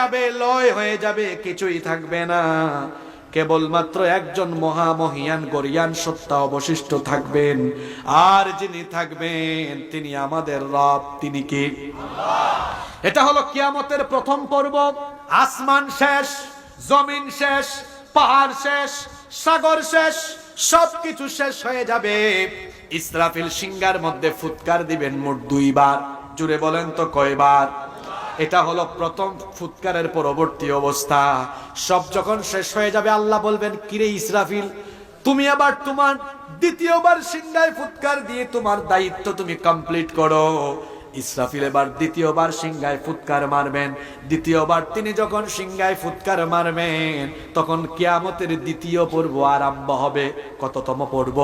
যাবে, লয় হয়ে যাবে, কিছুই থাকবে না। কেবলমাত্র একজন মহামহিয়ান গরিয়ান সত্তা অবশিষ্ট থাকবেন। আর যিনি থাকবেন তিনি আমাদের রব। তিনি কি? এটা হলো কিয়ামতের প্রথম পর্ব। আসমান শেষ, জমিন শেষ, পাহাড় শেষ, সাগর শেষ, সবকিছু শেষ হয়ে যাবে। ইসরাফিল সিংহার মধ্যে ফুৎকার দিবেন মোট 2 বার। জুড়ে বলেন তো কয়বার? এটা হলো প্রথম ফুৎকারের পরবর্তী অবস্থা। সব যখন শেষ হয়ে যাবে আল্লাহ বলবেন, কিরে ইসরাফিল, তুমি আবার তোমার দ্বিতীয়বার সিংহায় ফুৎকার দিয়ে তোমার দায়িত্ব তুমি কমপ্লিট করো। ইসরাফিল এবার দ্বিতীয়বার সিংহায় ফুৎকার মারবেন। দ্বিতীয়বার তিনি যখন সিংহায় ফুৎকার মারবেন তখন কিয়ামতের দ্বিতীয় পর্ব আরম্ভ হবে। কততম পর্ব?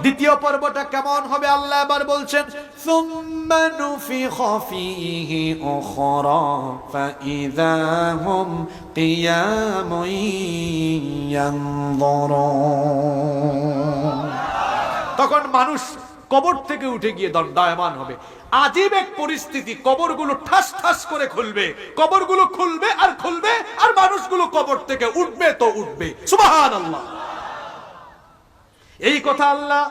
দ্বিতীয় পর্বটা কেমন হবে আল্লাহ এবার বলছেন, সুম্মা নুফিখা ফীহি উখরা ফাইযা হুম কিয়ামুন ইয়ানযুরুন। তখন মানুষ কবর থেকে উঠে গিয়ে দণ্ডায়মান হবে। আজীব এক পরিস্থিতি, কবরগুলো ঠাস ঠাস করে খুলবে, কবরগুলো খুলবে আর খুলবে, আর মানুষগুলো কবর থেকে উঠবে তো উঠবে। সুবহানাল্লাহ। এই কথা আল্লাহ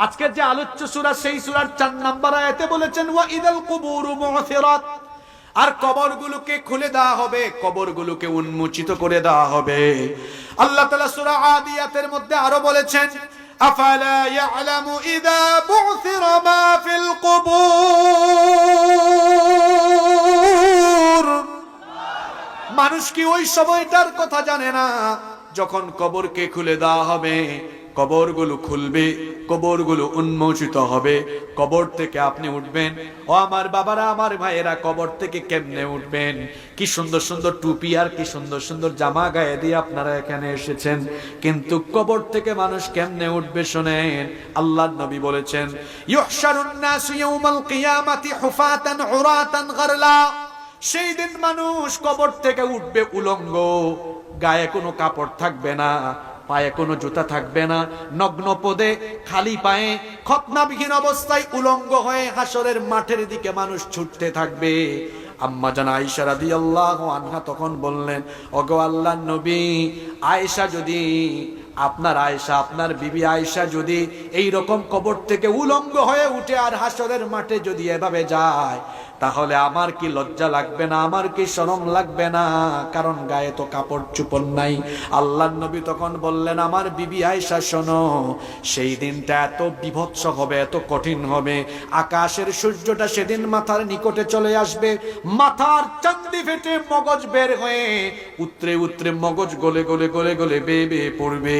আজকের যে আলোচ্য সূরা, সেই সূরার 4 নম্বর আয়াতে বলেছেন, ওয়া ইদাল কুবুরু মু'থিরাত। আর কবরগুলোকে খুলে দেওয়া হবে, কবরগুলোকে উন্মোচিত করে দেওয়া হবে। আল্লাহ তাআলা সূরা আদিয়াতের মধ্যে আরো বলেছেন, আফালা ইয়ালামু ইযা বু'থিরা মা ফিল কুবুর। মানুষ কি ওই সময়টার কথা জানে না যখন কবরকে খুলে দেওয়া হবে? কবরগুলো খুলবে, কবরগুলো উন্মোচিত হবে, কবর থেকে আপনি উঠবেন। ও আমার বাবারা, আমার ভাইয়েরা, কবর থেকে কেমনে উঠবেন? কি সুন্দর সুন্দর টুপি আর কি সুন্দর সুন্দর জামা গায়ে দিয়ে আপনারা এখানে এসেছেন, কিন্তু কবর থেকে মানুষ কেমনে উঠবে শোনেন। আল্লাহর নবী বলেছেন, ইউহশারুন নাসু ইয়াউমাল কিয়ামাতি হুফাতান উরাতান গারলা। সেই দিন মানুষ কবর থেকে উঠবে উলঙ্গ, গায়ে কোনো কাপড় থাকবে না, পায়ে কোনো জুতা থাকবে না, নগ্ন পদে খালি পায়ে খতনাবিহীন অবস্থায় উলঙ্গ হয়ে হাসরের মাঠের দিকে মানুষ ছুটতে থাকবে। আম্মা জান আয়েশা রাদিয়াল্লাহু আনহা তখন বললেন, ওগো আল্লাহর নবী, আয়েশা যদি, আপনার আয়েশা, আপনার বিবি আয়েশা যদি এই রকম কবর থেকে উলঙ্গ হয়ে উঠে আর হাসরের মাঠে যদি এভাবে যায়, তাহলে আমার কি লজ্জা লাগবে না? আমার কি শরম লাগবে না? কারণ গায়ে তো কাপড় চোপড় নাই। আল্লাহর নবী তখন বললেন, আমার বিবি আয়েশা শোনো, সেই দিনটা এত বিভৎস হবে, এত কঠিন হবে। আকাশের সূর্যটা সেদিন মাথার নিকটে চলে আসবে, মাথার চান্দি ফেটে মগজ বের হয়ে উতরে উতরে মগজ গলে গলে গলে গলে বেয়ে বেয়ে পড়বে।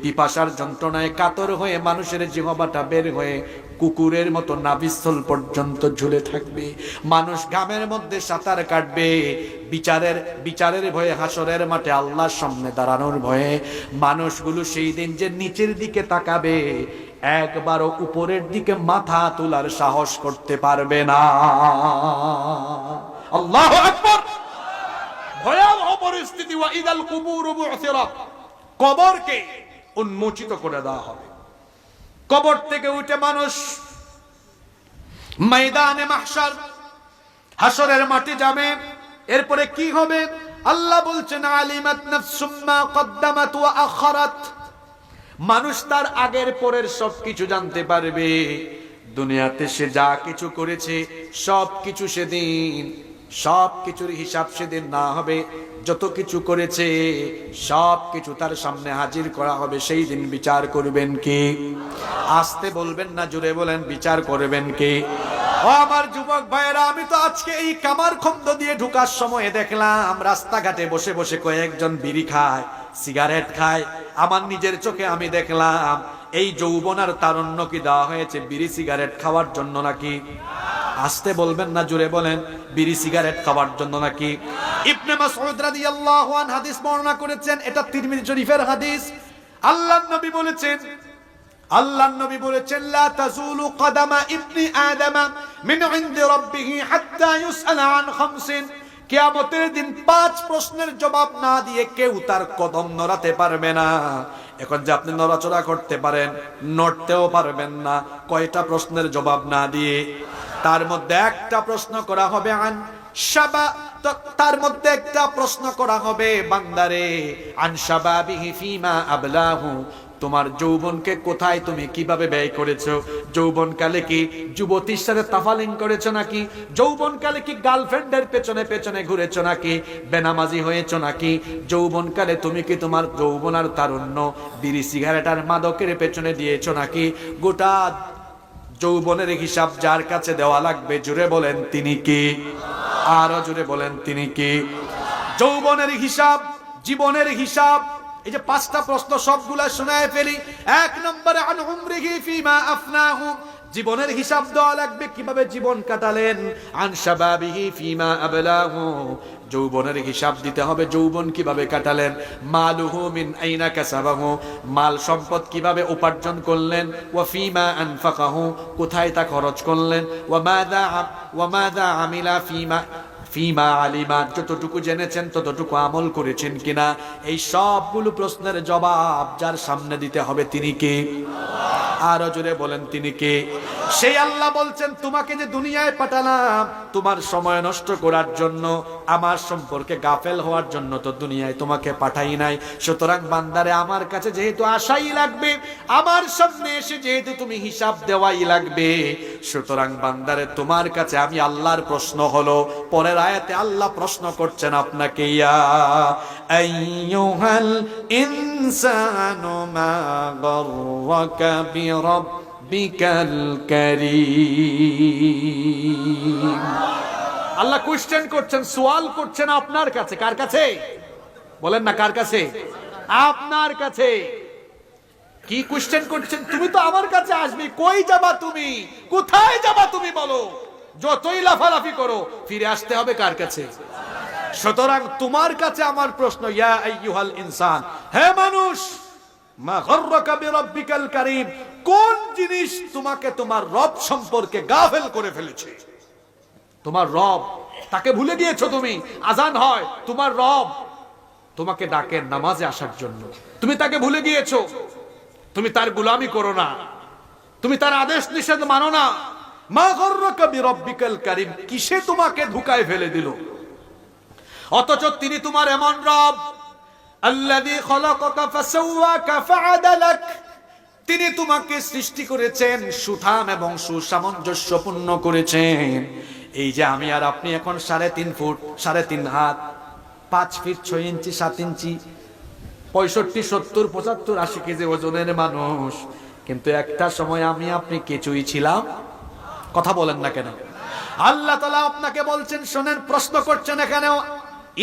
পিপাসার যন্ত্রণায় কাতর হয়ে মানুষের জিহ্বাটা বের হয়ে কুকুরের মতো নাভিস্থল পর্যন্ত ঝুলে থাকবে। মানুষ ঘামের মধ্যে সাঁতার কাটবে। বিচারের ভয়ে হাসরের মাঠে আল্লাহর সামনে দাঁড়ানোর ভয়ে মানুষগুলো সেই দিন যে নিচের দিকে তাকাবে, একবারও উপরের দিকে মাথা তোলার সাহস করতে পারবে না। আল্লাহু আকবার। ভয়াবহ পরিস্থিতি। ওয়া ইদাল কুবুরু বু'থিরাত। কবরকে উন্মোচিত করে দেওয়া হবে। কবর থেকে উঠে মানুষ ময়দানে মাহশর, হাসরের মাঠে যাবে। এরপরে কি হবে? আল্লাহ বলছেন, আলিমাত নাফসুম মা কদ্দামাত ওয়া আখারাত। মানুষ তার আগের পরের সবকিছু জানতে পারবে। দুনিয়াতে সে যা কিছু করেছে সবকিছু সেদিন, সবকিছুর হিসাব সেদিন না হবে। যত কিছু করেছে সবকিছু তার সামনে হাজির করা হবে। সেই দিন বিচার করবেন কে? আসতে বলবেন না, জোরে বলেন, বিচার করবেন কে? ও আমার যুবক ভাইয়েরা, আমি তো আজকে এই কামারখন্দ দিয়ে ঢোকার সময় দেখলাম রাস্তাঘাটে বসে বসে কয়েকজন বিড়ি খায়, সিগারেট খায়। আমার নিজের চোখে আমি দেখলাম এই যৌবন আর তারুণ্য কি দেওয়া হয়েছে বিড়ি সিগারেট খাওয়ার জন্য নাকি? আসতে বলবেন না, জোরে বলেন, বিড়ি সিগারেট খাওয়ার জন্য নাকি? ইবনে মাসউদ রাদিয়াল্লাহু আনহু হাদিস বর্ণনা করেছেন, এটা তিরমিজি শরীফের হাদিস। আল্লাহর নবী বলেছেন, লা তাজুলু কদামা ইবনি আদম মিন ইনদি রাব্বিহি হাত্তা ইউসআলা আন খামসিন। কিয়ামতের দিন 5 প্রশ্নের জবাব না দিয়ে কেউ তার কদম নড়াতে পারবে না। এখন যে আপনি নড়াচড়া করতে পারেন, নড়তেও পারবেন না, কয়টা প্রশ্নের জবাব না দিয়ে? তার মধ্যে একটা প্রশ্ন করা হবে, আন তার মধ্যে একটা প্রশ্ন করা হবে, বান্দারে আন শাবাবিহি ফিমা আবলাহু, তোমার যৌবনকে কোথায় তুমি কিভাবে ব্যয় করেছো? যৌবনকালে কি যুবতীর সাথে তাফালিং করেছো নাকি? যৌবনকালে কি গার্লফ্রেন্ডের পেছনে পেছনে ঘুরেছো নাকি? বেনামাজি হয়েছো নাকি? যৌবনকালে তুমি কি তোমার যৌবন আর তারুণ্য বিড়ি সিগারেট আর মাদকের পেছনে দিয়েছো নাকি? গোটা যৌবনের হিসাব যার কাছে দেওয়া লাগবে, জুড়ে বলেন তিনি কি? আরো জুড়ে বলেন তিনি কি? যৌবনের হিসাব, জীবনের হিসাব, এই যে পাঁচটা প্রশ্ন সবগুলা শোনায় ফেলি। এক নম্বরে আন উমরিহি ফিমা আফনাহু, জীবনের হিসাব দেওয়া লাগবে, কিভাবে জীবন কাটালেন। আন শাবাবিহি ফিমা আবলাহু, যৌবনের হিসাব দিতে হবে, যৌবন কিভাবে কাটালেন। মালুহু মিন আইনা কাসাবাহু, মাল সম্পদ কিভাবে উপার্জন করলেন। ওয়া ফিমা আনফাকাহু, কোথায় তা খরচ করলেন। ওয়া মাযা আমিলা ফিমা আলিমা, যতটুকু জেনেছেন ততটুকু আমল করেছেন কিনা। এই সবগুলো প্রশ্নের জবাব যার সামনে দিতে হবে তিনি কে? আরো জোরে বলেন তিনি কে? সেই আল্লাহ বলছেন, তোমাকে যে দুনিয়ায় পাঠালাম তোমার সময় নষ্ট করার জন্য, আমার সম্পর্কে গাফেল হওয়ার জন্য তো দুনিয়ায় তোমাকে পাঠাই নাই। সুতরাং বান্দারে আমার কাছে যেহেতু আসাই লাগবে, আমার সামনে এসে যেহেতু তুমি হিসাব দেওয়াই লাগবে, সুতরাং বান্দারে তোমার কাছে আমি আল্লাহর প্রশ্ন হলো, পরের আয়াতে আল্লাহ প্রশ্ন করছেন আপনাকে, ইয়া আইয়ুহাল ইনসানু মা গাররাকা বিরাব্বিকাল কারীম। আল্লাহ কোশ্চেন করছেন, সওয়াল করছেন আপনার কাছে। কার কাছে? বলেন না কার কাছে? আপনার কাছে। কি কোশ্চেন করছেন? তুমি তো আমার কাছে আসবে, কই যাবা তুমি, কোথায় যাবা তুমি বলো? যতই লাফালাফি করো ফিরে আসতে হবে কার কাছে? সুতরাং তোমার কাছে আমার প্রশ্ন, ইয়া আইয়ুহাল ইনসান, হে মানুষ, মা গাররাকা বিরাব্বিকাল কারীম, কোন জিনিস তোমাকে তোমার রব সম্পর্কে গাফেল করে ফেলেছে? তোমার রব, তাকে ভুলে গিয়েছো তুমি। আজান হয়, তোমার রব তোমাকে ডাকে নামাজে আসার জন্য, তুমি তাকে ভুলে গিয়েছো। তুমি তার গোলামি করো না, তুমি তার আদেশ নিষেধ মানো না। মা গাররাকা বিরাব্বিকাল কারীম, কিসে তোমাকে ধোঁকায় ফেলে দিল? অথচ তিনি তোমার এমন রব, আল্লাযী খালাকাকা ফাসাওয়াকা ফাআদালাক, তিনি তোমাকে সৃষ্টি করেছেন, সুঠাম এবং সুসামঞ্জস্যপূর্ণ করেছেন। এই যে আমি আর আপনি এখন 3.5 ফুট, 3.5 হাত, 5 ফিট 6 ইঞ্চি 7 ইঞ্চি, 65, 70, 75, 80 কেজি ওজনের মানুষ, কিন্তু একটা সময় আমি আপনি কিছুই ছিলাম। কথা বলেন না কেন? আল্লাহ তাআলা আপনাকে বলছেন, শোনেন, প্রশ্ন করছেন। এখানেও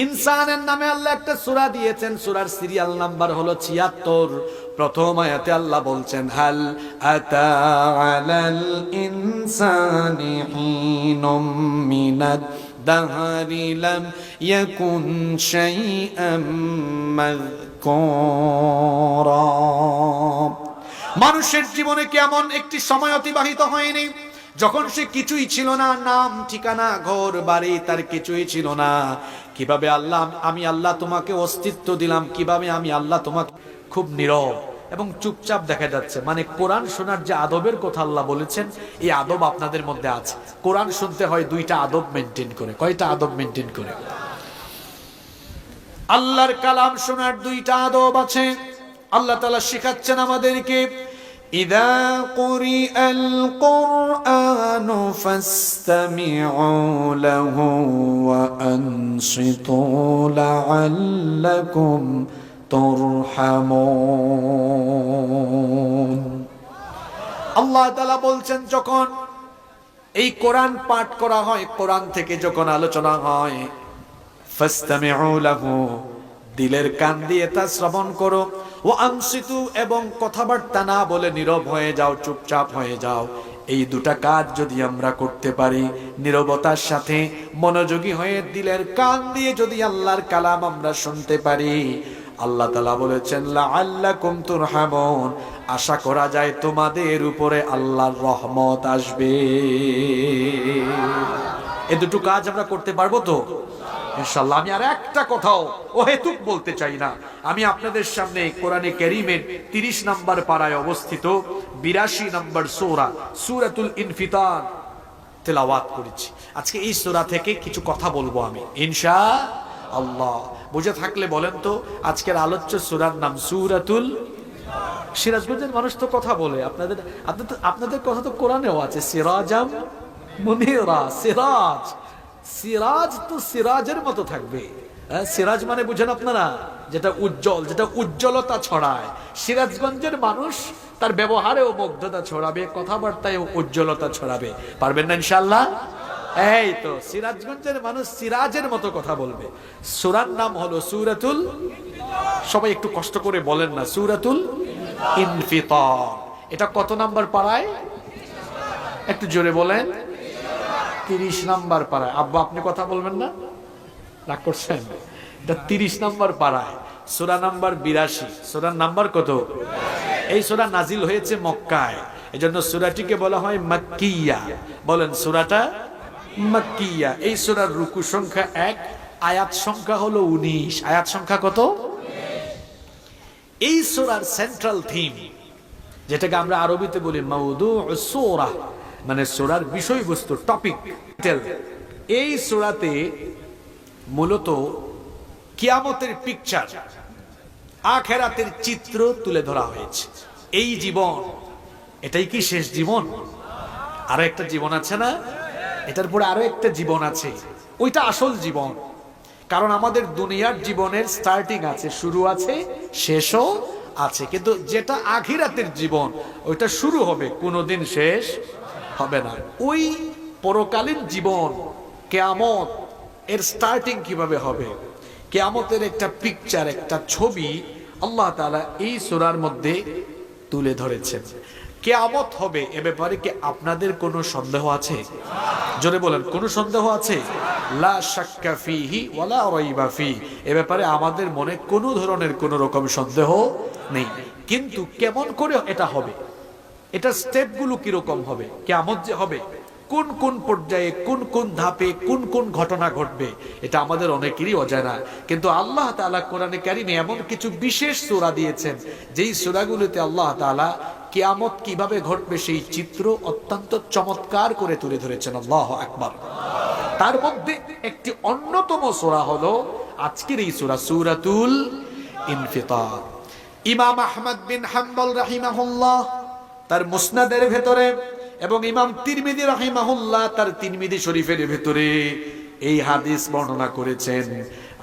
ইনসানের নামে আল্লাহ একটা সূরা দিয়েছেন, সূরার সিরিয়াল নাম্বার হলো 76। প্রথম আয়াতে আল্লাহ বলছেন, হাল আতা আলাল ইনসানি হিনুম মিনাদ দাহরি লাম ইয়াকুন শাইআম মাযকুরা, মানুষের জীবনে কেমন একটি সময় অতিবাহিত হয়নি যখন সে কিছুই ছিল না, নাম ঠিকানা ঘর বাড়ি তার কিছুই ছিল না। কিভাবে আল্লাহ, আমি আল্লাহ তোমাকে অস্তিত্ব দিলাম, কিভাবে আমি আল্লাহ তোমাকে, খুব নীরব এবং চুপচাপ দেখা যাচ্ছে। মানে কোরআন শোনার যে আদবের কথা আল্লাহ বলেছেন, এই আদব আপনাদের মধ্যে আছে। কোরআন শুনতে হয় 2টা আদব মেনটেন করে। কয়টা আদব মেনটেন করে? আল্লাহর কালাম শোনার 2টা আদব আছে। আল্লাহ তাআলা শেখাচ্ছেন আমাদেরকে, ইযা কুরিআল কুরআনু ফাসতামিউ লাহু ওয়া আনসিতু লাআল্লাকুম তুরহামুন। আল্লাহ তাআলা বলছেন, যখন এই কোরআন পাঠ করা হয়, কোরআন থেকে যখন আলোচনা হয়, ফাসতামিউ লাহু, দিলের কান দিয়ে তা শ্রবণ করো, ও আনসিতু, এবং কথাবার্তা না বলে নীরব হয়ে যাও, চুপচাপ হয়ে যাও। এই 2টা কাজ যদি আমরা করতে পারি, নীরবতার সাথে মনোযোগী হয়ে দিলের কান দিয়ে যদি আল্লাহর কালাম আমরা শুনতে পারি, আল্লাহ তাআলা বলেছেন লাআল্লাকুম তুরহামুন, আশা করা যায় তোমাদের উপরে আল্লাহর রহমত আসবে। এই 2টো কাজ আমরা করতে পারবো তো ইনশাআল্লাহ। আমি আর একটা কথাও অহেতুক বলতে চাই না। আমি আপনাদের সামনে কোরআনে কারীমের 30 নম্বর পারায় অবস্থিত 82 নম্বর সূরা, সূরাতুল ইনফিতার, তেলাওয়াত করেছি। আজকে এই সূরা থেকে কিছু কথা বলবো আমি ইনশাআল্লাহ। বুঝে থাকলে বলেন তো আজকের আলোচ্য সূরার নাম সূরাতুল। সিরাজগঞ্জের মানুষ তো কথা বলে, আপনাদের কথা তো কোরআনেও আছে, সিরাজাম মুনিরা। সিরাজ, সিরাজ তো সিরাজের মতো থাকবে। সিরাজ মানে বুঝেন আপনারা, যেটা উজ্জ্বল, যেটা উজ্জ্বলতা ছড়ায়। সিরাজগঞ্জের মানুষ তার ব্যবহারেও মুগ্ধতা ছড়াবে, কথাবার্তায় উজ্জ্বলতা ছড়াবে। পারবেন না ইনশাআল্লাহ? এই তো সিরাজগঞ্জের মানুষ সিরাজের মতো কথা বলবে। সূরার নাম হলো সূরাতুল। সবাই একটু কষ্ট করে বলেন না, সূরাতুল ইনফিতার। এটা কত নাম্বার পারায়? একটু জোরে বলেন। 30 নাম্বার পারায়। আব্বা আপনি কথা বলবেন না, রাগ করছেন? এটা 30 নাম্বার পারায়, সূরা নাম্বার 82। সূরার নাম্বার কত? এই সূরা নাজিল হয়েছে মক্কায়, এজন্য সূরাটিকে বলা হয় মাক্কিয়া। বলেন সূরাটা মাক্কিয়া। এই সূরার রুকু সংখ্যা 1, আয়াত সংখ্যা হলো 19। আয়াত সংখ্যা কত? এই সূরার সেন্ট্রাল থিম, যেটাকে আমরা আরবিতে বলি মাউদুউস সূরা, মানে সূরার বিষয়বস্তু, টপিক। এই সূরাতে মূলত কিয়ামতের পিকচার, আখিরাতের চিত্র তুলে ধরা হয়েছে। এই জীবন, এটাই কি শেষ জীবন? আরো একটা জীবন আছে না? এটার পরে আরো একটা জীবন আছে, ওইটা আসল জীবন। কারণ আমাদের দুনিয়ার জীবনের স্টার্টিং আছে, শুরু আছে, শেষও আছে। কিন্তু যেটা আখিরাতের জীবন, ওইটা শুরু হবে, কোনোদিন শেষ হবে না। ওই পরকালীন জীবন, কিয়ামত এর স্টার্টিং কিভাবে হবে, কিয়ামতের একটা পিকচার, একটা ছবি আল্লাহ তাআলা এই সূরার মধ্যে তুলে ধরেছেন। কিয়ামত হবে এ ব্যাপারে কি আপনাদের কোনো সন্দেহ আছে? জোরে বলেন, কোনো সন্দেহ আছে? লা শাক্কা ফীহি ওয়ালা রাইবা ফী। এ ব্যাপারে আমাদের মনে কোনো ধরনের কোনো রকম সন্দেহ নেই। কিন্তু কেমন করে এটা হবে, এটা স্টেপগুলো কিরকম হবে, কিয়ামত যে হবে কোন কোন পর্যায়ে, কোন কোন ধাপে, কোন কোন ঘটনা ঘটবে, এটা আমাদের অনেকেরই অজানা। কিন্তু আল্লাহ তাআলা কোরআনে কারিমে এমন কিছু বিশেষ সূরা দিয়েছেন, যেই সূরাগুলোতে আল্লাহ তাআলা কিয়ামত কিভাবে ঘটবে সেই চিত্র অত্যন্ত চমৎকার করে তুলে ধরেছেন। আল্লাহু আকবার। তার মধ্যে একটি অন্যতম সূরা হলো আজকের এই সূরা, সূরাতুল ইনফিতার। ইমাম আহমদ বিন হাম্বল রাহিমাহুল্লাহ তার মুসনাদের ভেতরে এবং ইমাম তিরমিজি রাহিমাহুল্লাহ তার তিরমিজি শরীফের ভেতরে এই হাদিস বর্ণনা করেছেন।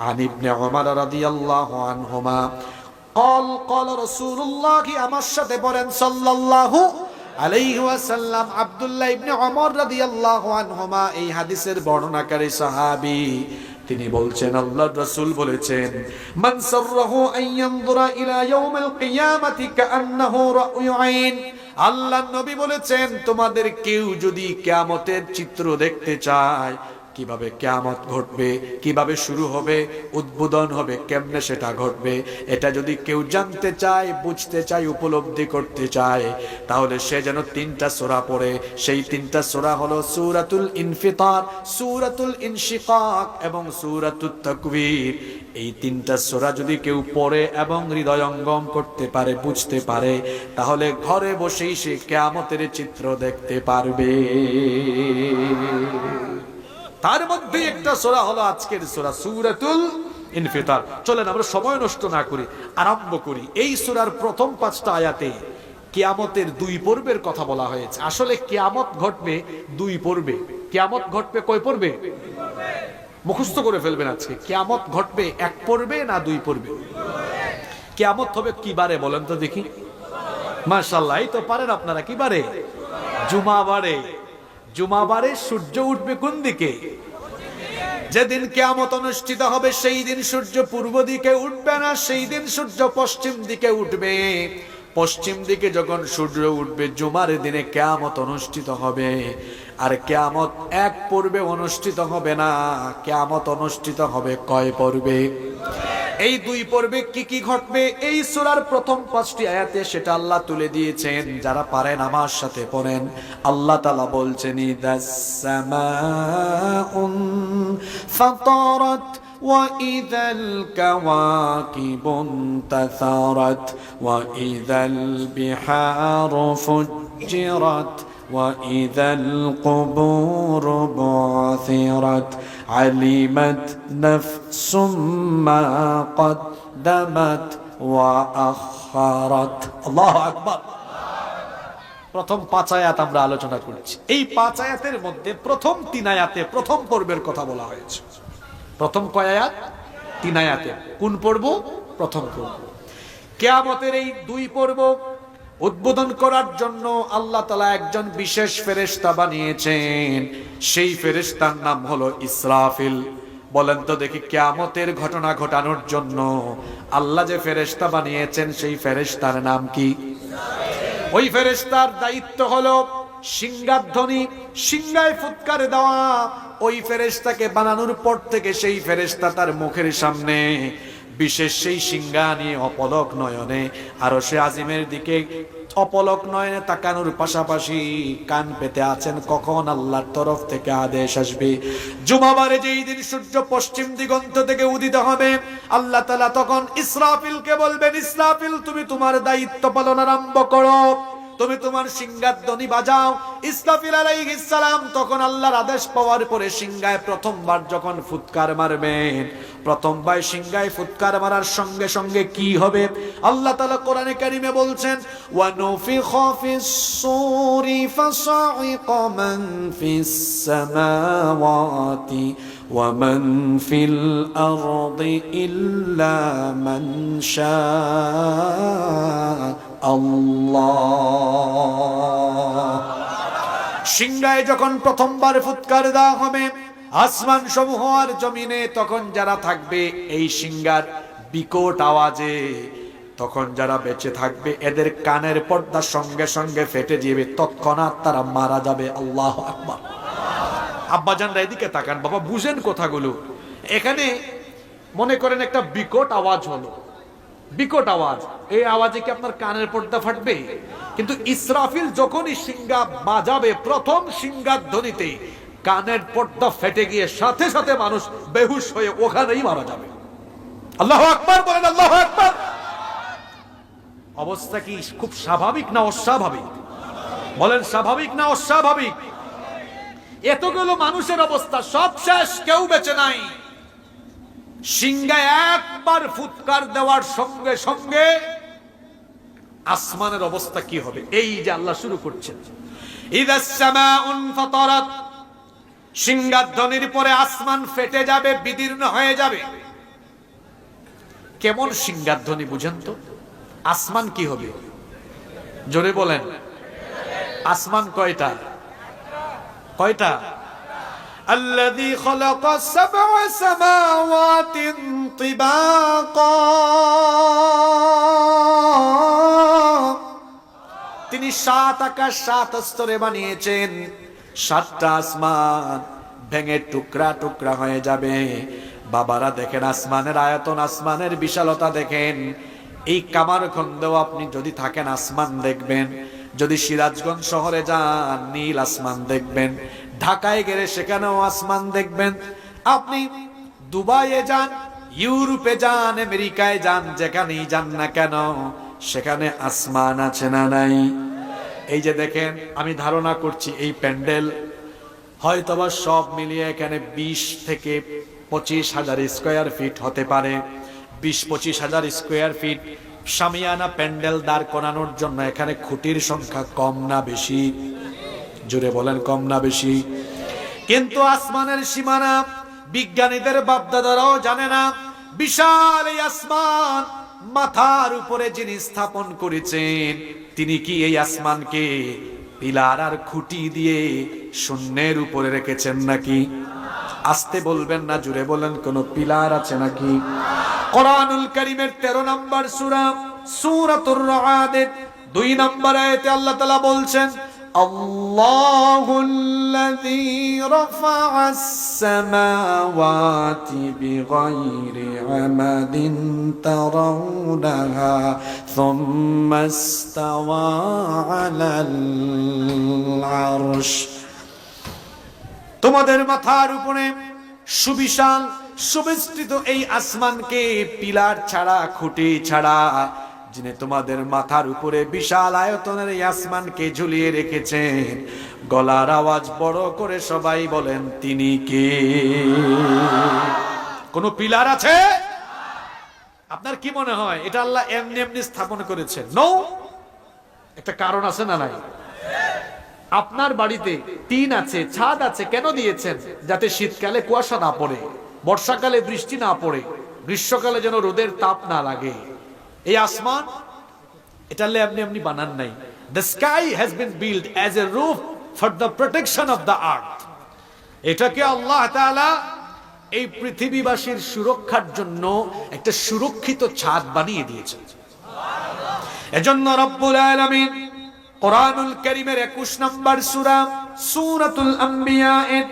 আন ইবনে উমর রাদিয়াল্লাহু আনহুমা قال قال رسول الله আমার সাথে পড়েন সাল্লাল্লাহু আলাইহি ওয়াসাল্লাম। আব্দুল্লাহ ইবনে উমর রাদিয়াল্লাহু আনহুমা এই হাদিসের বর্ণনাকারী সাহাবী, তিনি বলছেন আল্লাহর রাসূল বলেছেন, মান সাররাহু আন ইয়ানজুরা ইলা ইয়াউমিল কিয়ামাতি কাআন্নাহু রা'য়ু আইন। আল্লাহর নবী বলেছেন, তোমাদের কেউ যদি কিয়ামতের চিত্র দেখতে চায়, কিভাবে কিয়ামত ঘটবে, কিভাবে শুরু হবে, উদ্বোধন হবে, কেমনে সেটা ঘটবে, এটা যদি কেউ জানতে চায়, বুঝতে চায়, উপলব্ধি করতে চায়, তাহলে সে যেন 3টা সূরা পড়ে। সেই 3টা সূরা হলো সূরাতুল ইনফিতার, সূরাতুল ইনশিকাক এবং সূরাতুত তাকবীর। এই 3টা সূরা যদি কেউ পড়ে এবং হৃদয়ঙ্গম করতে পারে, বুঝতে পারে, তাহলে ঘরে বসেই সে কিয়ামতের চিত্র দেখতে পারবে। তার মধ্যে একটা সূরা হলো আজকের সূরা, সূরাতুল ইনফিতার। চলেন আমরা সময় নষ্ট না করি, আরম্ভ করি। এই সূরার প্রথম 5টা আয়াতে কিয়ামতের 2 পর্বের কথা বলা হয়েছে। আসলে কিয়ামত ঘটবে 2 পর্বে। কিয়ামত ঘটবে কয় পর্বে? মুখস্থ করে ফেলবেন আজকে। কিয়ামত ঘটবে 1 পর্বে না 2 পর্বে? কিয়ামত হবে কি বারে বলেন তো দেখি? মাশাআল্লাহ, এই তো পারেন আপনারা। কি বারে? জুমাবারে। জুমাবারে সূর্য উঠবে কোন দিকে? যেদিন কিয়ামত অনুষ্ঠিত হবে সেই দিন সূর্য পূর্ব দিকে উঠবে না, সেই দিন সূর্য পশ্চিম দিকে উঠবে। পশ্চিম দিকে যখন সূর্য উঠবে, জুমার দিনে কিয়ামত অনুষ্ঠিত হবে। আর কিয়ামত 1 পর্বে অনুষ্ঠিত হবে না, কিয়ামত অনুষ্ঠিত হবে কয় পর্বে? এই 2 পর্বে কি কি ঘটবে এই সূরার প্রথম 5টি আয়াতে সেটা আল্লাহ তুলে দিয়েছেন। যারা পারেন আমার সাথে পড়েন। আল্লাহ তাআলা বলছেন, ইদাস সামাউন ফাতারাত وإذا الكواكب انتثرت وإذا البحار فجرت وإذا القبور بعثرت علمت نفس ما قدمت وأخرت الله أكبر প্রথম 5 আয়াত আমরা আলোচনা করেছি এই 5 আয়াতের মধ্যে প্রথম 3 আয়াতে প্রথম পর্বের কথা বলা হয়েছে প্রথম কয় আয়াত 3 আয়াতে কোন পর্ব প্রথম পর্ব কিয়ামতের এই 2 পর্ব উদ্বোধন করার জন্য আল্লাহ তাআলা একজন বিশেষ ফেরেশতা বানিয়েছেন সেই ফেরেশতার নাম হলো ইসরাফিল বলেন তো দেখি কিয়ামতের ঘটনা ঘটানোর জন্য আল্লাহ যে ফেরেশতা বানিয়েছেন সেই ফেরেশতার নাম কি ওই ফেরেশতার দায়িত্ব হলো সিংহাধ্বনি সিংহায় ফুৎকার দেওয়া ওই ফেরেশতাকে বানানোর পর থেকে সেই ফেরেশতা তার মুখের সামনে বিশেষ সেই সিংহা নিয়ে অপলক নয়নে আরশে আজিমের দিকে অপলক নয়নে তাকানোর পাশাপাশি কান পেতে আছেন কখন আল্লাহর তরফ থেকে আদেশ আসবে জুমাবারে যেই দিন সূর্য পশ্চিম দিগন্ত থেকে উদিত হবে আল্লাহ তাআলা তখন ইসরাফিলকে বলবেন ইসরাফিল তুমি তোমার দায়িত্ব পালন আরম্ভ করো তুমি তোমার সিংহাধ্বনি বাজাও ইসরাফিল আলাইহিস সালাম তখন আল্লাহর আদেশ পাওয়ার পরে সিংহায় প্রথমবার যখন ফুৎকার মারবেন প্রথমবার সিংহায় ফুৎকার মারার সঙ্গে সঙ্গে কি হবে আল্লাহ তাআলা কোরআনে কারীমে বলছেন ওয়া নুফিখা ফিস সূরি ফাসাইকা মান ফিস সামাওয়াতি ওয়া মান ফিল আরদি ইল্লা মান শাআ আল্লাহ সিংহায় যখন প্রথমবার ফুৎকার দেওয়া হবে আসমান সমূহ আর জমিনে তখন যারা থাকবে এই সিংহার বিকট আওয়াজে তখন যারা বেঁচে থাকবে এদের কানের পর্দা সঙ্গে সঙ্গে ফেটে যাবে তৎক্ষণাৎ তারা মারা যাবে আল্লাহু আকবার আব্বাজানরা এদিকে তাকান বাবা বুঝেন কথাগুলো এখানে মনে করেন একটা বিকট আওয়াজ হলো বিকট আওয়াজ এই আওয়াজে কি আপনার কানের পর্দা ফাটবে কিন্তু ইসরাফিল যখনই সিংহা বাজাবে প্রথম সিংহার ধ্বনিতে কানের পর্দা ফেটে গিয়ে সাথে সাথে মানুষ বেহুশ হয়ে ওখানেই মারা যাবে আল্লাহু আকবার বলেন আল্লাহু আকবার অবস্থা কি খুব স্বাভাবিক না অস্বাভাবিক বলেন স্বাভাবিক না অস্বাভাবিক এতগুলো মানুষের অবস্থা সব শেষ কেউ বেঁচে নাই সিংহায় একবার ফুৎকার দেওয়ার সঙ্গে সঙ্গে আসমানের অবস্থা কি হবে এই যে আল্লাহ শুরু করছেন ইদাস সামাউন ফাতারাত সিংহাধ্বনির পরে আসমান ফেটে যাবে বিদীর্ণ হয়ে যাবে কেমন সিংহাধ্বনি বুঝেন তো আসমান কি হবে জোরে বলেন আসমান কয়টা কয়টা الذي خلق 7 سماوات طباقا তিনি 7 আকাশ 7 স্তরে বানিয়েছেন 7টা আসমান ভেঙে টুকরা টুকরা হয়ে যাবে বাবারা দেখেন আসমানের আয়তন আসমানের বিশালতা দেখেন এই কামারখন্দেও আপনি যদি থাকেন আসমান দেখবেন যদি সিরাজগঞ্জ শহরে যান নীল আসমান দেখবেন ঢাকায় গেলে সেখানেও আসমান দেখবেন আপনি দুবাইয়ে যান ইউরোপে যান আমেরিকায় যান যেখানেই যান না কেন সেখানে আসমান আছে না নাই এই যে দেখেন আমি ধারণা করছি এই প্যান্ডেল হয়তোবা সব মিলিয়ে এখানে 20 থেকে 25,000 স্কয়ার ফিট হতে পারে 20-25,000 স্কয়ার ফিট শামিয়ানা প্যান্ডেল দাঁড় করানোর জন্য এখানে খুঁটির সংখ্যা কম না বেশি জোরে বলেন কম না বেশি কিন্তু আসমানের সীমানা বিজ্ঞানীদের বাপদাদারাও জানে না বিশাল এই আসমান মাথার উপরে যিনি স্থাপন করেছেন তিনি কি এই আসমানকে পিলার আর খুঁটি দিয়ে শূন্যের উপরে রেখেছেন নাকি আস্তে বলবেন না জোরে বলেন কোন পিলার আছে নাকি কোরআনুল কারীমের 13 নম্বর সূরা সূরাতুর রা'দ 2 নম্বর আয়াতে আল্লাহ তাআলা বলছেন আল্লাহুল্লাযী রাফা'আস সামাওয়াতি বিগাইরি আমাদিন তারাউনাহা থুম্মা ইসতাওয়া আলাল আরশ তোমাদের মাথার উপরে সুবিশাল সুবিস্তৃত এই আসমানকে পিলার ছাড়া খুঁটি ছাড়া যিনি তোমাদের মাথার উপরে বিশাল আয়তনের এই আসমানকে ঝুলিয়ে রেখেছেন, গলার আওয়াজ বড় করে সবাই বলেন তিনি কে? কোন পিলার আছে? আপনার কি মনে হয় এটা আল্লাহ এমনি এমনি স্থাপন করেছেন? নো, একটা কারণ আছে না নাই? আপনার বাড়িতে টিন আছে, ছাদ আছে, কেন দিয়েছেন? যাতে শীতকালে কুয়াশা না পড়ে, বর্ষাকালে বৃষ্টি না পড়ে, গ্রীষ্মকালে যেন রোদের তাপ না লাগে। এই আসমান এটা আল্লাহ এমনি এমনি বানান নাই। The sky has been built as a roof for the protection of the earth. এটাকে আল্লাহ তাআলা এই পৃথিবীবাসীর সুরক্ষার জন্য একটা সুরক্ষিত ছাদ বানিয়ে দিয়েছেন। এজন্য রব্বুল আলামিন কোরআনুল কারীমের 21 নম্বর সূরা সূরাতুল আম্বিয়া এর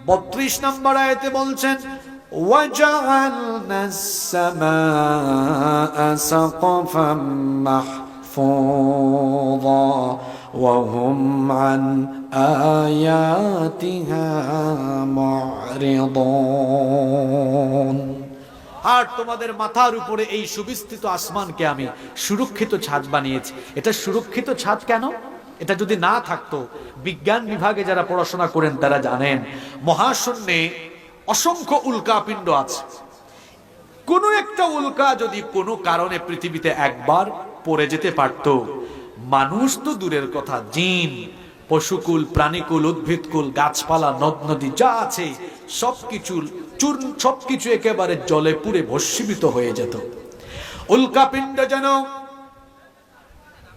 32 নম্বর আয়াতে বলছেন, وَجَعَلْنَا السَّمَاءَ سَقْفًا مَحْفُوظًا وَهُمْ عَنْ آيَاتِهَا مُعْرِضُونَ। আর তোমাদের মাথার উপরে এই সুবিস্তৃত আসমানকে আমি সুরক্ষিত ছাদ বানিয়েছি। এটা সুরক্ষিত ছাদ কেন? এটা যদি না থাকতো, বিজ্ঞান বিভাগে যারা পড়াশোনা করেন তারা জানেন মহাশূন্যে অসংখ্য উল্কাপিণ্ড আছে। কোন একটা উল্কা যদি কোনো কারণে পৃথিবীতে একবার পড়ে যেতে পারত, মানুষ তো দূরের কথা, জিন, পশুকুল, প্রাণীকুল, উদ্ভিদকুল, গাছপালা, নদ নদী যা আছে সবকিছু একেবারে জলে পুড়ে ভস্মীভূত হয়ে যেত। উল্কাপিণ্ড যেন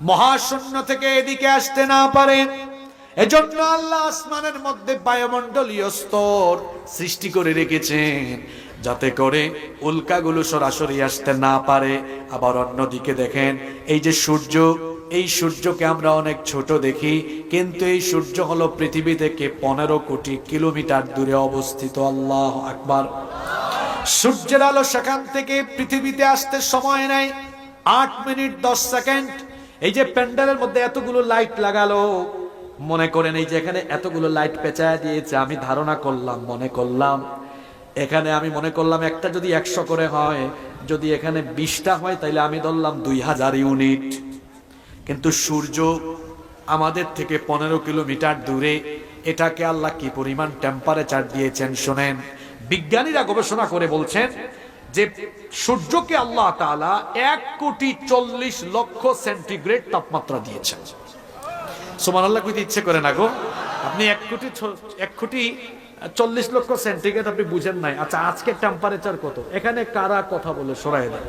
মহাশূন্য থেকে এদিকে আসতে না পারে, এজন্য আল্লাহ আসমানের মধ্যে বায়ুমণ্ডলীয় স্তর সৃষ্টি করে রেখেছেন, যাতে করে উল্কাগুলো সরাসরি আসতে না পারে। আবার অন্যদিকে দেখেন, এই যে সূর্য, এই সূর্যকে আমরা অনেক ছোট দেখি, কিন্তু এই সূর্য হলো পৃথিবী থেকে 15 কোটি কিলোমিটার দূরে অবস্থিত। আল্লাহু আকবার। সূর্যের আলো সেখান থেকে পৃথিবীতে আসতে সময় নেয় 8 মিনিট 10 সেকেন্ড। এই যে প্যান্ডেলের মধ্যে এতগুলো লাইট লাগালো, মনে করেন এই যে এখানে এতগুলো লাইট পেঁচায় দিয়েছে, আমি ধারণা করলাম, মনে করলাম এখানে একটা যদি 100 করে হয়, যদি এখানে 20টা হয় তাইলে আমি ধরলাম 2000 ইউনিট। কিন্তু সূর্য আমাদের থেকে 15 কিলোমিটার দূরে, এটাকে আল্লাহ কি পরিমাণ টেম্পারেচার দিয়েছেন শোনেন। বিজ্ঞানীরা গবেষণা করে বলছেন যে সূর্যকে আল্লাহ তাআলা 1,40,00,000 সেন্টিগ্রেড তাপমাত্রা দিয়েছেন। সুবহানাল্লাহ কইতে ইচ্ছে করে না গো? আপনি 1,40,00,000 সেন্টিগ্রেড আপনি বুঝেন নাই। আচ্ছা, আজকে টেম্পারেচার কত? এখানে কারা কথা বলে সরাই দেয়,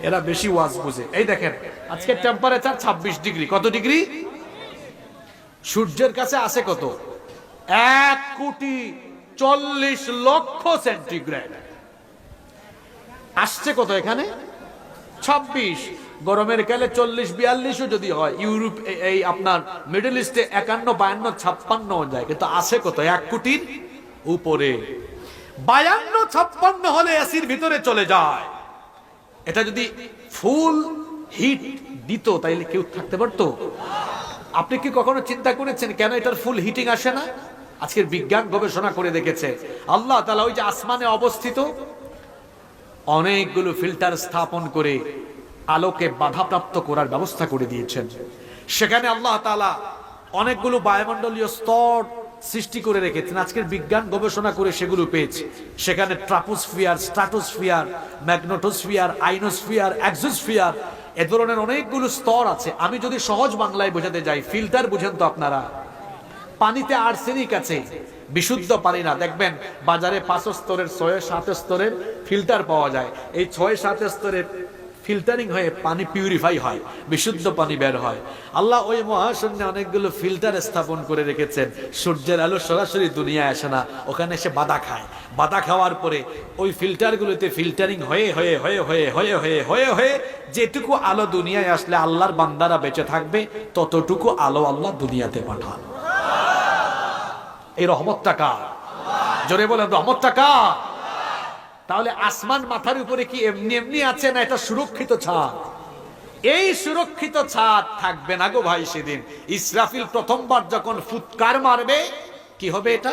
এরা বেশি ওয়াজ বুঝে। এই দেখেন আজকে টেম্পারেচার 26 ডিগ্রি। কত ডিগ্রি? সূর্যের কাছে আছে কত? 1,40,00,000 সেন্টিগ্রেড। আসছে কত এখানে? 26। গরমের কালে 40-42 যদি হয়, ইউরোপ এই আপনার মিডল ইস্টে 51-52-56 যায়, কিন্তু আসে কত? 1 কোটির উপরে। 52-56 হলে এসির ভিতরে চলে যায়। এটা যদি ফুল হিট দিত তাইলে কেউ থাকতে পারতো? আপনি কি কখনো চিন্তা করেছেন কেন এটার ফুল হিটিং আসে না? আজকের বিজ্ঞান গবেষণা করে দেখেছে আল্লাহ তাআলা ওই যে আসমানে অবস্থিত অনেকগুলো ফিল্টার স্থাপন করে আলোকে বাধাপ্রাপ্ত করার ব্যবস্থা করে দিয়েছেন। সেখানে আল্লাহ তাআলা অনেকগুলো বায়ুমণ্ডলীয় স্তর সৃষ্টি করে রেখেছেন। আজকের বিজ্ঞান গবেষণা করে সেগুলো পেয়েছে। সেখানে ট্রাপোস্ফিয়ার, স্ট্রাটোস্ফিয়ার, ম্যাগনেটোস্ফিয়ার, আইনোস্ফিয়ার, এক্সোস্ফিয়ার, এ ধরনের অনেকগুলো স্তর আছে। আমি যদি সহজ বাংলায় বোঝাতে যাই, ফিল্টার বুঝেন তো আপনারা? পানিতে আর্সেনিক আছে, বিশুদ্ধ পানি না। দেখবেন বাজারে 5 স্তরের 6-7 স্তরের ফিল্টার পাওয়া যায়। এই 6-7 স্তরের ফিল্টারিং হয়ে পানি পিউরিফাই হয়, বিশুদ্ধ পানি বের হয়। আল্লাহ ওই মহাশূন্যে অনেকগুলো ফিল্টার স্থাপন করে রেখেছেন। সূর্যের আলো সরাসরি দুনিয়ায় আসে না, ওখানে এসে বাধা খায়। বাধা খাওয়ার পরে ওই ফিল্টারগুলোতে ফিল্টারিং হয়ে হয়ে হয়ে হয়ে হয়ে হয়ে হয়ে হয়ে যেটুকু আলো দুনিয়ায় আসলে আল্লাহর বান্দারা বেঁচে থাকবে, ততটুকু আলো আল্লাহ দুনিয়াতে পাঠান। এই রহমতটা কার? জোরে বলেন, রহমতটা কার? তাহলে আসমান মাথার উপরে কি এমনি এমনি আছে না এটা সুরক্ষিত ছাদ? এই সুরক্ষিত ছাদ থাকবে না গো ভাই। সেদিন ইসরাফিল প্রথমবার যখন ফুৎকার মারবে, কি হবে? এটা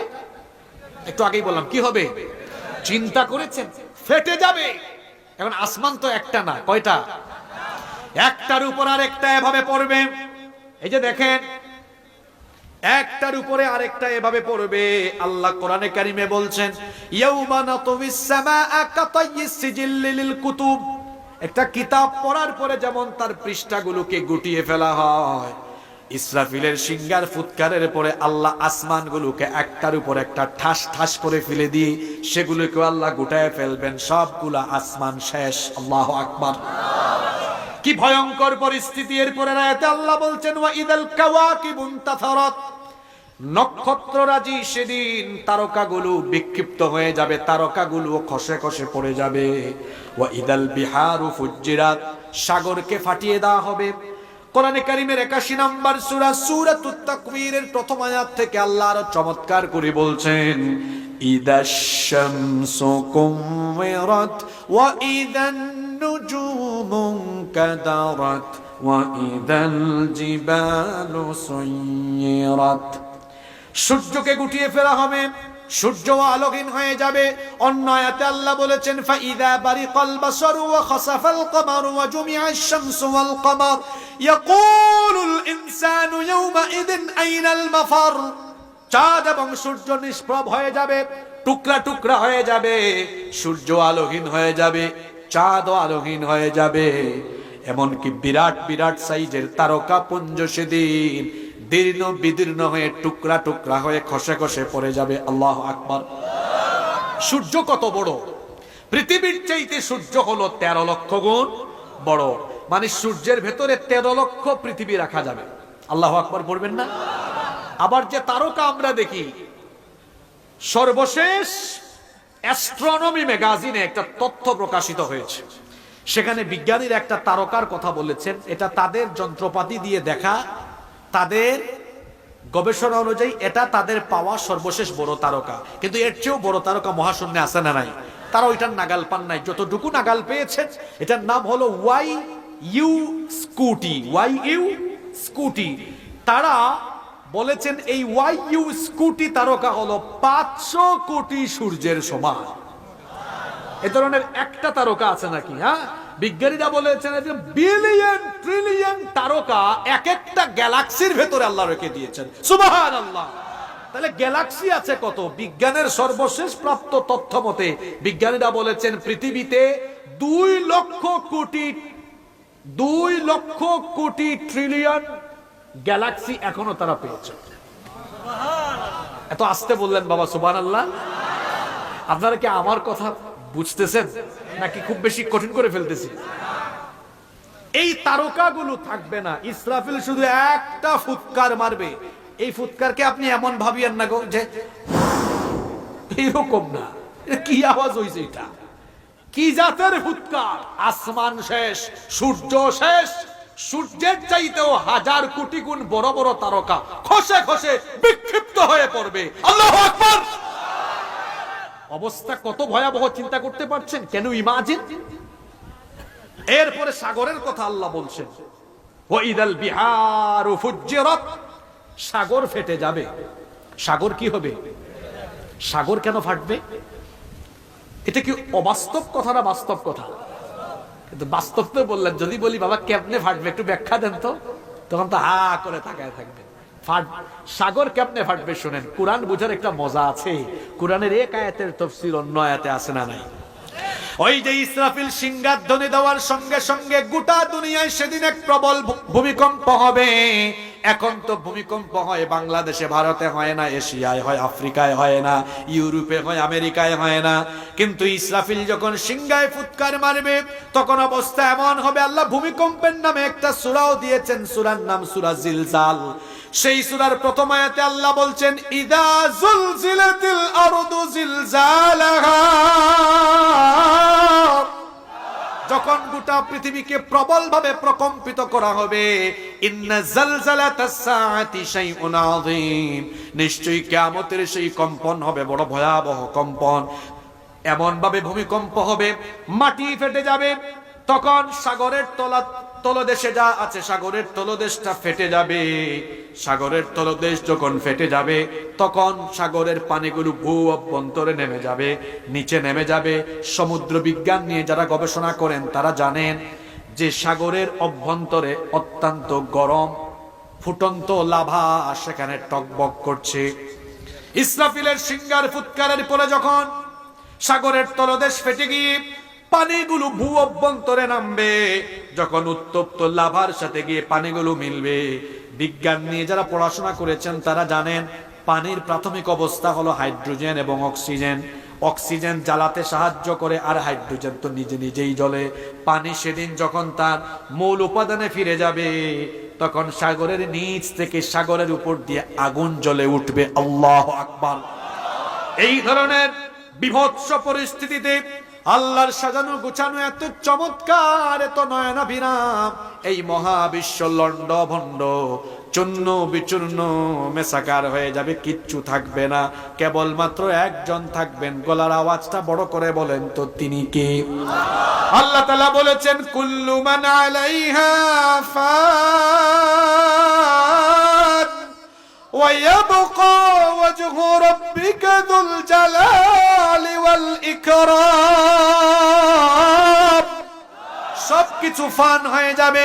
একটু আগেই বললাম, কি হবে? চিন্তা করেছেন? ফেটে যাবে। এখন আসমান তো একটা না, কয়টা? একটার উপর আরেকটা এভাবে পড়বে। এই যে দেখেন, একটার উপরে আরেকটা এভাবে পড়বে। আল্লাহ কোরআনে কারিমে বলছেন, ইয়াউমা নাতউইস সামাআ কাতাইয়িস সিজিল্লি লিল কুতুব। একটা কিতাব পড়ার পরে যেমন তার পৃষ্ঠাগুলোকে গুটিয়ে ফেলা হয়, ইসরাফিলের সিংহার ফুৎকারের পরে আল্লাহ আসমানগুলোকে একটার উপর একটা ঠাস ঠাস করে ফেলে দিয়ে সেগুলোকে আল্লাহ গুটায় ফেলবেন। সবগুলা আসমান শেষ। আল্লাহু আকবার। কি ভয়ঙ্কর পরিস্থিতি! এরপরে আয়াতে আল্লাহ বলছেন, ওয়া ইদাল কাওয়াকিবু ইনতাসারাত। নক্ষত্ররাজি সেদিন তারকাগুলো বিক্ষিপ্ত হয়ে যাবে, তারকাগুলো খসে খসে পড়ে যাবে। ওয়া ইদাল বিহারু ফুজ্জিরাত। সাগরকে ফাটিয়ে দেওয়া হবে। কোরআনে কারীমের 81 নম্বর সূরা সূরাতুত তাকবীরের প্রথম আয়াত থেকে আল্লাহ আরো চমৎকার করে বলছেন, ইদাশ শামসু কুওয়িরাত ওয়া ইদান নুজুমু কাদারাত ওয়া ইদাল জিবালু সুয়িরাত। সূর্যকে গুটিয়ে ফেলা হবে, সূর্য আলোকহীন হয়ে যাবে। অন্য আয়াতে আল্লাহ বলেছেন, ফাইদা বারিকাল বাসারু ওয়া খাসাফাল কমারু ওয়া জুমিআশ শামসু ওয়াল কমার ইয়াকুলুল ইনসানু ইয়াওমাইদিন আইনাল মাফার। চাঁদ এবং সূর্য নিষ্প্রভ হয়ে যাবে, টুকরা টুকরা হয়ে যাবে। সূর্য আলোকহীন হয়ে যাবে, চাঁদও আলোকহীন হয়ে যাবে। এমনকি বিরাট বিরাট সাইজের তারকা পুঞ্জ সেদিন দীর্ণ বিদীর্ণ হয়ে টুকরা টুকরা হয়ে খসে খসে পড়ে যাবে। আল্লাহু আকবার। সূর্য কত বড়! পৃথিবীর চাইতে সূর্য হলো 13 লক্ষ গুণ বড়। মানে সূর্যের ভেতরে 13 লক্ষ পৃথিবী রাখা যাবে। আল্লাহু আকবার পড়বেন না? আবার যে তারকা আমরা দেখি, সর্বশেষ অ্যাস্ট্রোনমি ম্যাগাজিনে একটা তথ্য প্রকাশিত হয়েছে। সেখানে বিজ্ঞানীরা একটা তারকার কথা বলেছেন। এটা তাদের যন্ত্রপাতি দিয়ে দেখা, তাদের গবেষণা অনুযায়ী এটা তাদের পাওয়া সর্বশেষ বড় তারকা। কিন্তু এর চেয়েও বড় তারকা মহাশূন্যে আছে না নাই? তারা ওইটার নাগাল পান নাই। যতটুকু নাগাল পেয়েছে, এটার নাম হলো ওয়াই-ইউ স্কুটি। Y-you scooty. তারা বলেছেন এই ওয়াই-ইউ স্কুটি তারকা হলো 500 কোটি সূর্যের সমান। এ ধরনের একটা তারকা আছে নাকি? হ্যাঁ, বিজ্ঞানীরা বলেছেন যে বিলিয়ন ট্রিলিয়ন তারকা এক একটা গ্যালাক্সির ভেতরে আল্লাহ রেখে দিয়েছেন। সুবহানাল্লাহ। তাহলে গ্যালাক্সি আছে কত? বিজ্ঞানের সর্বশেষ প্রাপ্ত তথ্য মতে বিজ্ঞানীরা বলেছেন পৃথিবীতে 2 লক্ষ কোটি ট্রিলিয়ন গ্যালাক্সি এখনো তারা পেয়েছে। এত আস্তে বললেন বাবা, সুবহানাল্লাহ। আপনারা কি আমার কথা বুঝতেছেন নাকি খুব বেশি কঠিন করে ফেলতেছি? এই তারকাগুলো থাকবে না। ইসরাফিল শুধু একটা ফুৎকার মারবে। এই ফুৎকারকে আপনি এমন ভাবিয়েন না গো যে এইরকম না। কি আওয়াজ হইছে এটা? কি জাতের ফুৎকার! আসমান শেষ, সূর্য শেষ। সূর্যের চাইতেও 1000 কোটি গুণ বড় বড় তারকা খসে খসে বিক্ষিপ্ত হয়ে পড়বে। আল্লাহু আকবার। অবস্থা কত ভয়াবহ চিন্তা করতে পারছেন? কেন ইমাজিন। এরপরে সাগরের কথা আল্লাহ বলছেন, ওয়াইদাল বিহারু ফুজ্জিরাত। সাগর ফেটে যাবে। সাগর কি হবে? সাগর কেন ফাটবে? এটা কি অবাস্তব কথা না বাস্তব কথা? কিন্তু বাস্তব তো বললেন। যদি বলি বাবা কেমনে ফাটবে একটু ব্যাখ্যা দেন তো, তখন তো হা করে তাকায় থাকবে। সাগর কেমনে ফাটবে শুনেন। কুরআন বুঝার একটা মজা আছে। কুরআনের এক আয়াতের তাফসীর অন্য আয়াতে আছে না নাই? ওই যে ইসরাফিল সিংহার ধ্বনি দেওয়ার সঙ্গে সঙ্গে গোটা দুনিয়ায় সেদিন এক প্রবল ভূমিকম্প হবে। এখন তো ভূমিকম্প হয় বাংলাদেশে, ভারতে হয় না, এশিয়ায় হয়, আফ্রিকায় হয় না, ইউরোপে হয়, আমেরিকায় হয় না। কিন্তু ইসরাফিল যখন সিংহায় ফুৎকার মারবে তখন অবস্থা এমন হবে। আল্লাহ ভূমিকম্পের নামে একটা সূরাও দিয়েছেন। সূরার নাম সূরা জিলজাল। সেই সূরার প্রথম আয়াতে আল্লাহ বলছেন, ইদা জুলজিলাতিল আরদু জিলজালাহা। যখন গোটা পৃথিবীকে প্রবল ভাবে প্রকম্পিত করা হবে। ইন্না জালজালাতাস সাআতি শাইউন আযীম। নিশ্চয়ই কিয়ামতের সেই কম্পন হবে বড় ভয়াবহ কম্পন। এমন ভাবে ভূমিকম্প হবে মাটি ফেটে যাবে। তখন সাগরের তলদেশে যা আছে, সাগরের তলদেশটা ফেটে যাবে। সাগরের তলদেশ যখন ফেটে যাবে তখন সাগরের পানিগুলো ভূ অভ্যন্তরে নেমে যাবে, নিচে নেমে যাবে। সমুদ্র বিজ্ঞান নিয়ে যারা গবেষণা করেন তারা জানেন যে সাগরের অভ্যন্তরে অত্যন্ত গরম ফুটন্ত লাভা সেখানে টকবক করছে। ইসরাফিলের সিংহার ফুৎকারের পরে যখন সাগরের তলদেশ ফেটে গিয়ে পানিগুলো ভূ অভ্যন্তরে নামবে, যখন উত্তপ্ত লাভার সাথে গিয়ে পানিগুলো মিলবে, বিজ্ঞান নিয়ে যারা পড়াশোনা করেছেন তারা জানেন পানির প্রাথমিক অবস্থা হলো হাইড্রোজেন এবং অক্সিজেন। অক্সিজেন জ্বালাতে সাহায্য করে আর হাইড্রোজেন তো নিজে নিজেই জ্বলে। পানি সেদিন যখন তার মূল উপাদানে ফিরে যাবে তখন সাগরের নিচ থেকে সাগরের উপর দিয়ে আগুন জ্বলে উঠবে। আল্লাহু আকবার। এই ধরনের বিভৎস পরিস্থিতিতে আল্লাহর সাজানো গুছানো এত চমৎকার, এত নয়নাভিরাম এই মহাবিশ্ব লন্ড ভন্ড চূর্ণ বিচূর্ণ মেসাকার হয়ে যাবে, কিচ্ছু থাকবে না, কেবলমাত্র একজন থাকবেন। গলার আওয়াজটা বড় করে বলেন তো তিনি কে? আল্লাহ তাআলা বলেছেন কুল্লু মান আলাইহা ফান ওয়া ইয়াবকা ওয়াজহু রাব্বিকা যুল জালালি ওয়াল ইকরাম। সবকিছু ফান হয়ে যাবে,